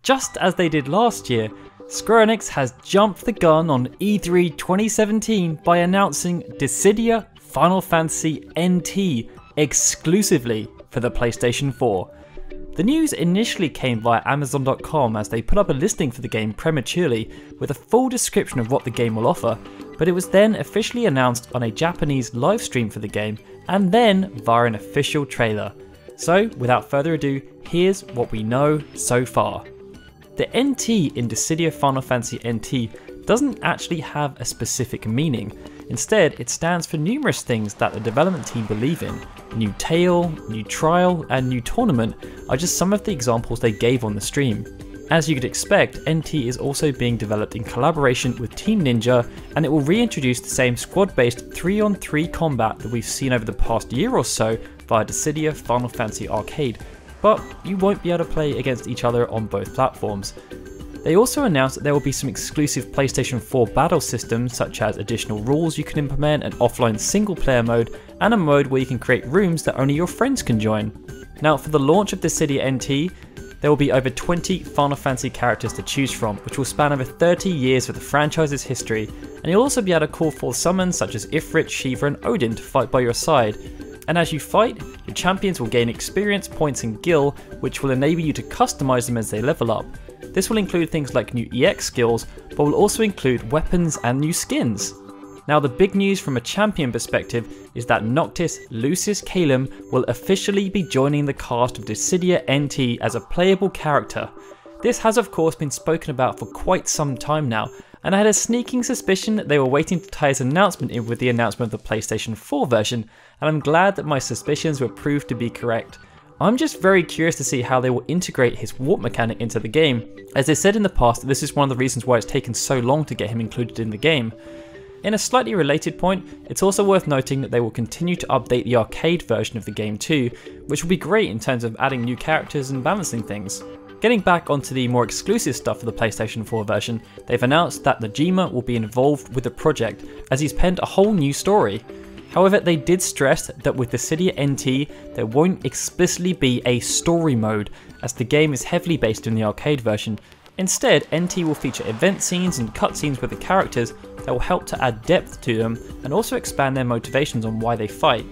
Just as they did last year, Square Enix has jumped the gun on E3 2017 by announcing Dissidia Final Fantasy NT exclusively for the PlayStation 4. The news initially came via Amazon.com as they put up a listing for the game prematurely with a full description of what the game will offer, but it was then officially announced on a Japanese livestream for the game and then via an official trailer. So without further ado, here's what we know so far. The NT in Dissidia Final Fantasy NT doesn't actually have a specific meaning. Instead, it stands for numerous things that the development team believe in. New Tale, New Trial, and New Tournament are just some of the examples they gave on the stream. As you could expect, NT is also being developed in collaboration with Team Ninja, and it will reintroduce the same squad-based 3-on-3 combat that we've seen over the past year or so via Dissidia Final Fantasy Arcade, but you won't be able to play against each other on both platforms. They also announced that there will be some exclusive PlayStation 4 battle systems such as additional rules you can implement, an offline single player mode, and a mode where you can create rooms that only your friends can join. Now for the launch of Dissidia NT, there will be over 20 Final Fantasy characters to choose from, which will span over 30 years of the franchise's history, and you'll also be able to call forth summons such as Ifrit, Shiva and Odin to fight by your side. And as you fight, your champions will gain experience points and gil, which will enable you to customize them as they level up. This will include things like new EX skills, but will also include weapons and new skins. Now the big news from a champion perspective is that Noctis Lucis Calum will officially be joining the cast of Dissidia NT as a playable character. This has of course been spoken about for quite some time now, and I had a sneaking suspicion that they were waiting to tie his announcement in with the announcement of the PlayStation 4 version, and I'm glad that my suspicions were proved to be correct. I'm just very curious to see how they will integrate his warp mechanic into the game, as they said in the past, this is one of the reasons why it's taken so long to get him included in the game. In a slightly related point, it's also worth noting that they will continue to update the arcade version of the game too, which will be great in terms of adding new characters and balancing things. Getting back onto the more exclusive stuff for the PlayStation 4 version, they've announced that Najima will be involved with the project as he's penned a whole new story. However, they did stress that with Dissidia NT, there won't explicitly be a story mode, as the game is heavily based in the arcade version. Instead, NT will feature event scenes and cutscenes with the characters that will help to add depth to them and also expand their motivations on why they fight.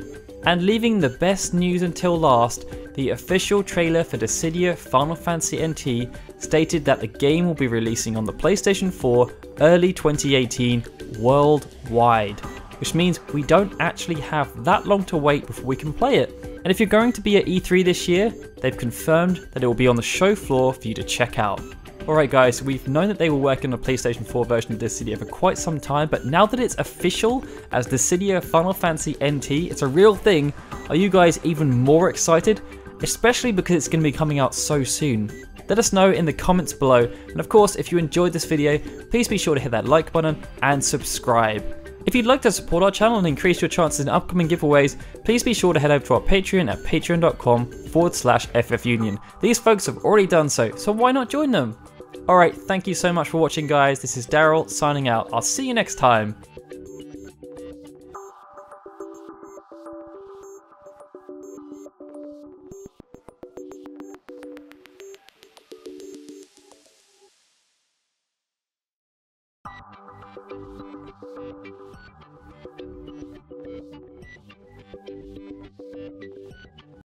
And leaving the best news until last, the official trailer for Dissidia Final Fantasy NT stated that the game will be releasing on the PlayStation 4 early 2018 worldwide, which means we don't actually have that long to wait before we can play it. And if you're going to be at E3 this year, they've confirmed that it will be on the show floor for you to check out. Alright guys, we've known that they were working on a PlayStation 4 version of Dissidia for quite some time, but now that it's official as Dissidia Final Fantasy NT, it's a real thing, are you guys even more excited? Especially because it's going to be coming out so soon. Let us know in the comments below, and of course if you enjoyed this video, please be sure to hit that like button and subscribe. If you'd like to support our channel and increase your chances in upcoming giveaways, please be sure to head over to our Patreon at patreon.com/FFUnion. These folks have already done so why not join them? Alright, thank you so much for watching guys, this is Daryl signing out, I'll see you next time.